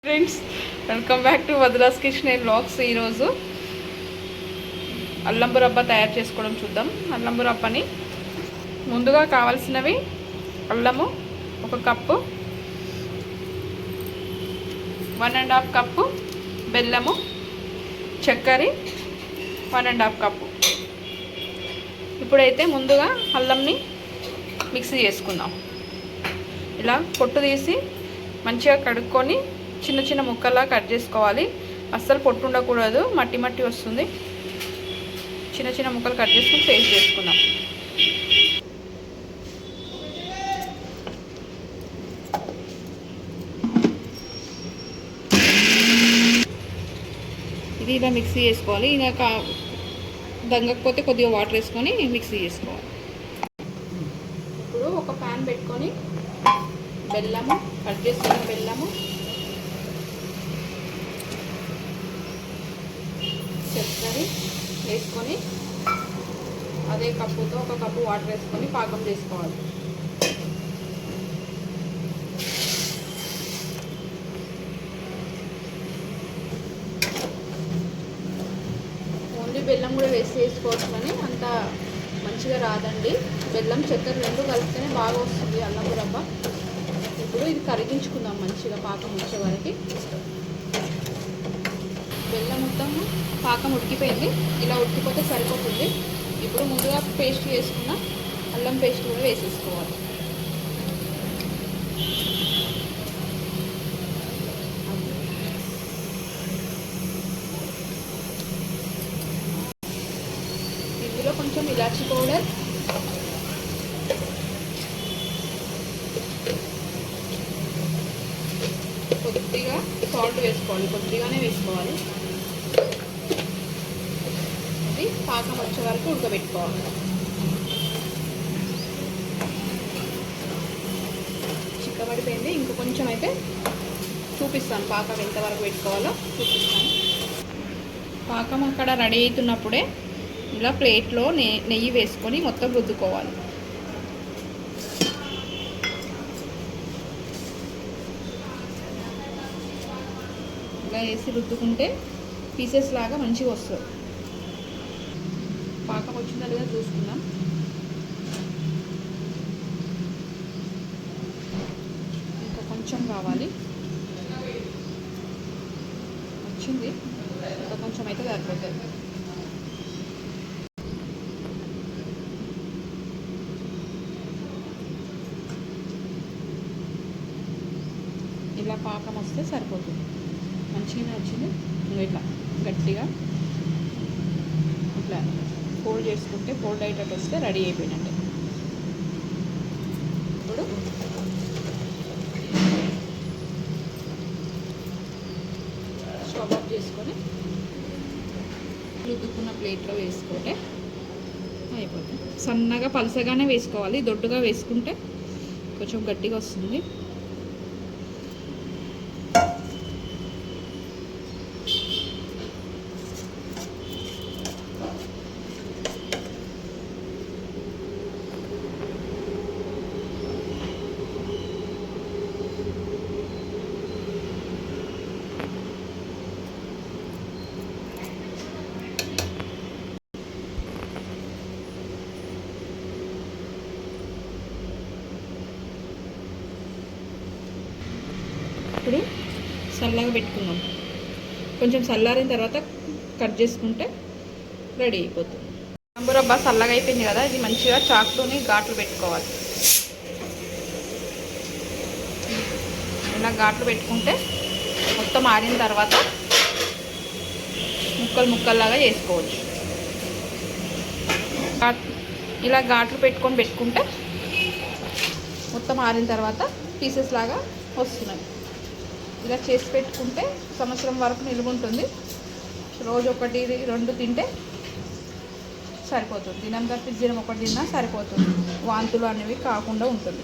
Friends, welcome back to వదిలాస్ kitchen and vlogs. ఈరోజు అల్లం బురబ్బ తయారు చేసుకోవడం చూద్దాం. అల్లం బురబ్బని ముందుగా కావాల్సినవి అల్లము 1 కప్పు, 1½ కప్పు, బెల్లము, చక్కెర 1½ కప్పు. ఇప్పుడైతే ముందుగా అల్లంని మిక్సీ చేసుకుందాం. ఇలా పొట్టు తీసి మంచిగా కడుక్కొని చిన్న చిన్న ముక్కల్లా కట్ చేసుకోవాలి. అస్సలు పొట్టు ఉండకూడదు, మట్టి మట్టి వస్తుంది. చిన్న చిన్న ముక్కలు కట్ చేసుకుని పేస్ట్ చేసుకుందాం. ఇది ఇలా మిక్సీ చేసుకోవాలి. ఇంకా దంగకపోతే కొద్దిగా వాటర్ వేసుకొని మిక్సీ చేసుకోవాలి. ఇప్పుడు ఒక ప్యాన్ పెట్టుకొని బెల్లము, కట్ చేసుకున్న బెల్లము, చక్కెర వేసుకొని అదే కప్పుతో 1 కప్పు వాటర్ వేసుకొని పాకం చేసుకోవాలి. ఓన్లీ బెల్లం కూడా వేసుకోవచ్చు, కానీ అంత మంచిగా రాదండి. బెల్లం చక్కెర 2 కలిపితేనే బాగా వస్తుంది అల్లం బురబ్బ. ఇప్పుడు ఇది కరిగించుకుందాం మంచిగా పాకం వచ్చే వరకు. బెల్లం మొత్తం పాకం ఉడికిపోయింది. ఇలా ఉడికిపోతే సరిపోతుంది. ఇప్పుడు ముందుగా పేస్ట్ చేసుకున్న అల్లం పేస్ట్ కూడా వేసేసుకోవాలి. ఇందులో కొంచెం ఇలాచీ పౌడర్, కొద్దిగా సాల్ట్ వేసుకోవాలి, కొద్దిగానే వేసుకోవాలి. ఇది పాకం వచ్చే వరకు ఉడకబెట్టుకోవాలి. చిక్కబడిపోయింది. ఇంక కొంచెం అయితే చూపిస్తాను పాకం ఎంతవరకు పెట్టుకోవాలో చూపిస్తాను. పాకం అక్కడ రెడీ అవుతున్నప్పుడే ఇలా ప్లేట్లో నెయ్యి వేసుకొని మొత్తం రుద్దుకోవాలి. ఇలా వేసి రుద్దుకుంటే పీసెస్ లాగా మంచిగా వస్తుంది. పాకం వచ్చిందలుగా చూసుకుందాం. ఇంకా కొంచెం కావాలి, వచ్చింది. ఇంకా కొంచెం అయితే సరిపోతుంది. ఇలా పాకం వస్తే సరిపోతుంది. మంచిగానే వచ్చింది. ఇట్లా గట్టిగా ఇట్లా ఫోల్డ్ చేసుకుంటే ఫోల్డ్ అయ్యేటట్టు వస్తే రెడీ అయిపోయినట్టే. ఇప్పుడు స్టవ్ ఆఫ్ చేసుకొని రుద్దుకున్న ప్లేట్లో వేసుకుంటే అయిపోతుంది. సన్నగా పలసగానే వేసుకోవాలి, దొడ్డుగా వేసుకుంటే కొంచెం గట్టిగా వస్తుంది. ఇప్పుడు చల్లగా పెట్టుకుందాం. కొంచెం చల్లారిన తర్వాత కట్ చేసుకుంటే రెడీ అయిపోతుంది. అల్లం బురబ్బ చల్లగా అయిపోయింది కదా, ఇది మంచిగా చాకుతోని ఘాట్లు పెట్టుకోవాలి. ఇలా ఘాట్లు పెట్టుకుంటే మొత్తం ఆరిన తర్వాత ముక్కలు ముక్కల్లాగా చేసుకోవచ్చు. ఇలా ఘాట్లు పెట్టుకుంటే మొత్తం ఆరిన తర్వాత పీసెస్ లాగా వస్తున్నాయి. ఇలా చేసి పెట్టుకుంటే సంవత్సరం వరకు నిలువ ఉంటుంది. రోజు 1, 2 తింటే సరిపోతుంది. దినం తప్పి దినం 1 తిన్నా సరిపోతుంది. వాంతులు అనేవి కాకుండా ఉంటుంది.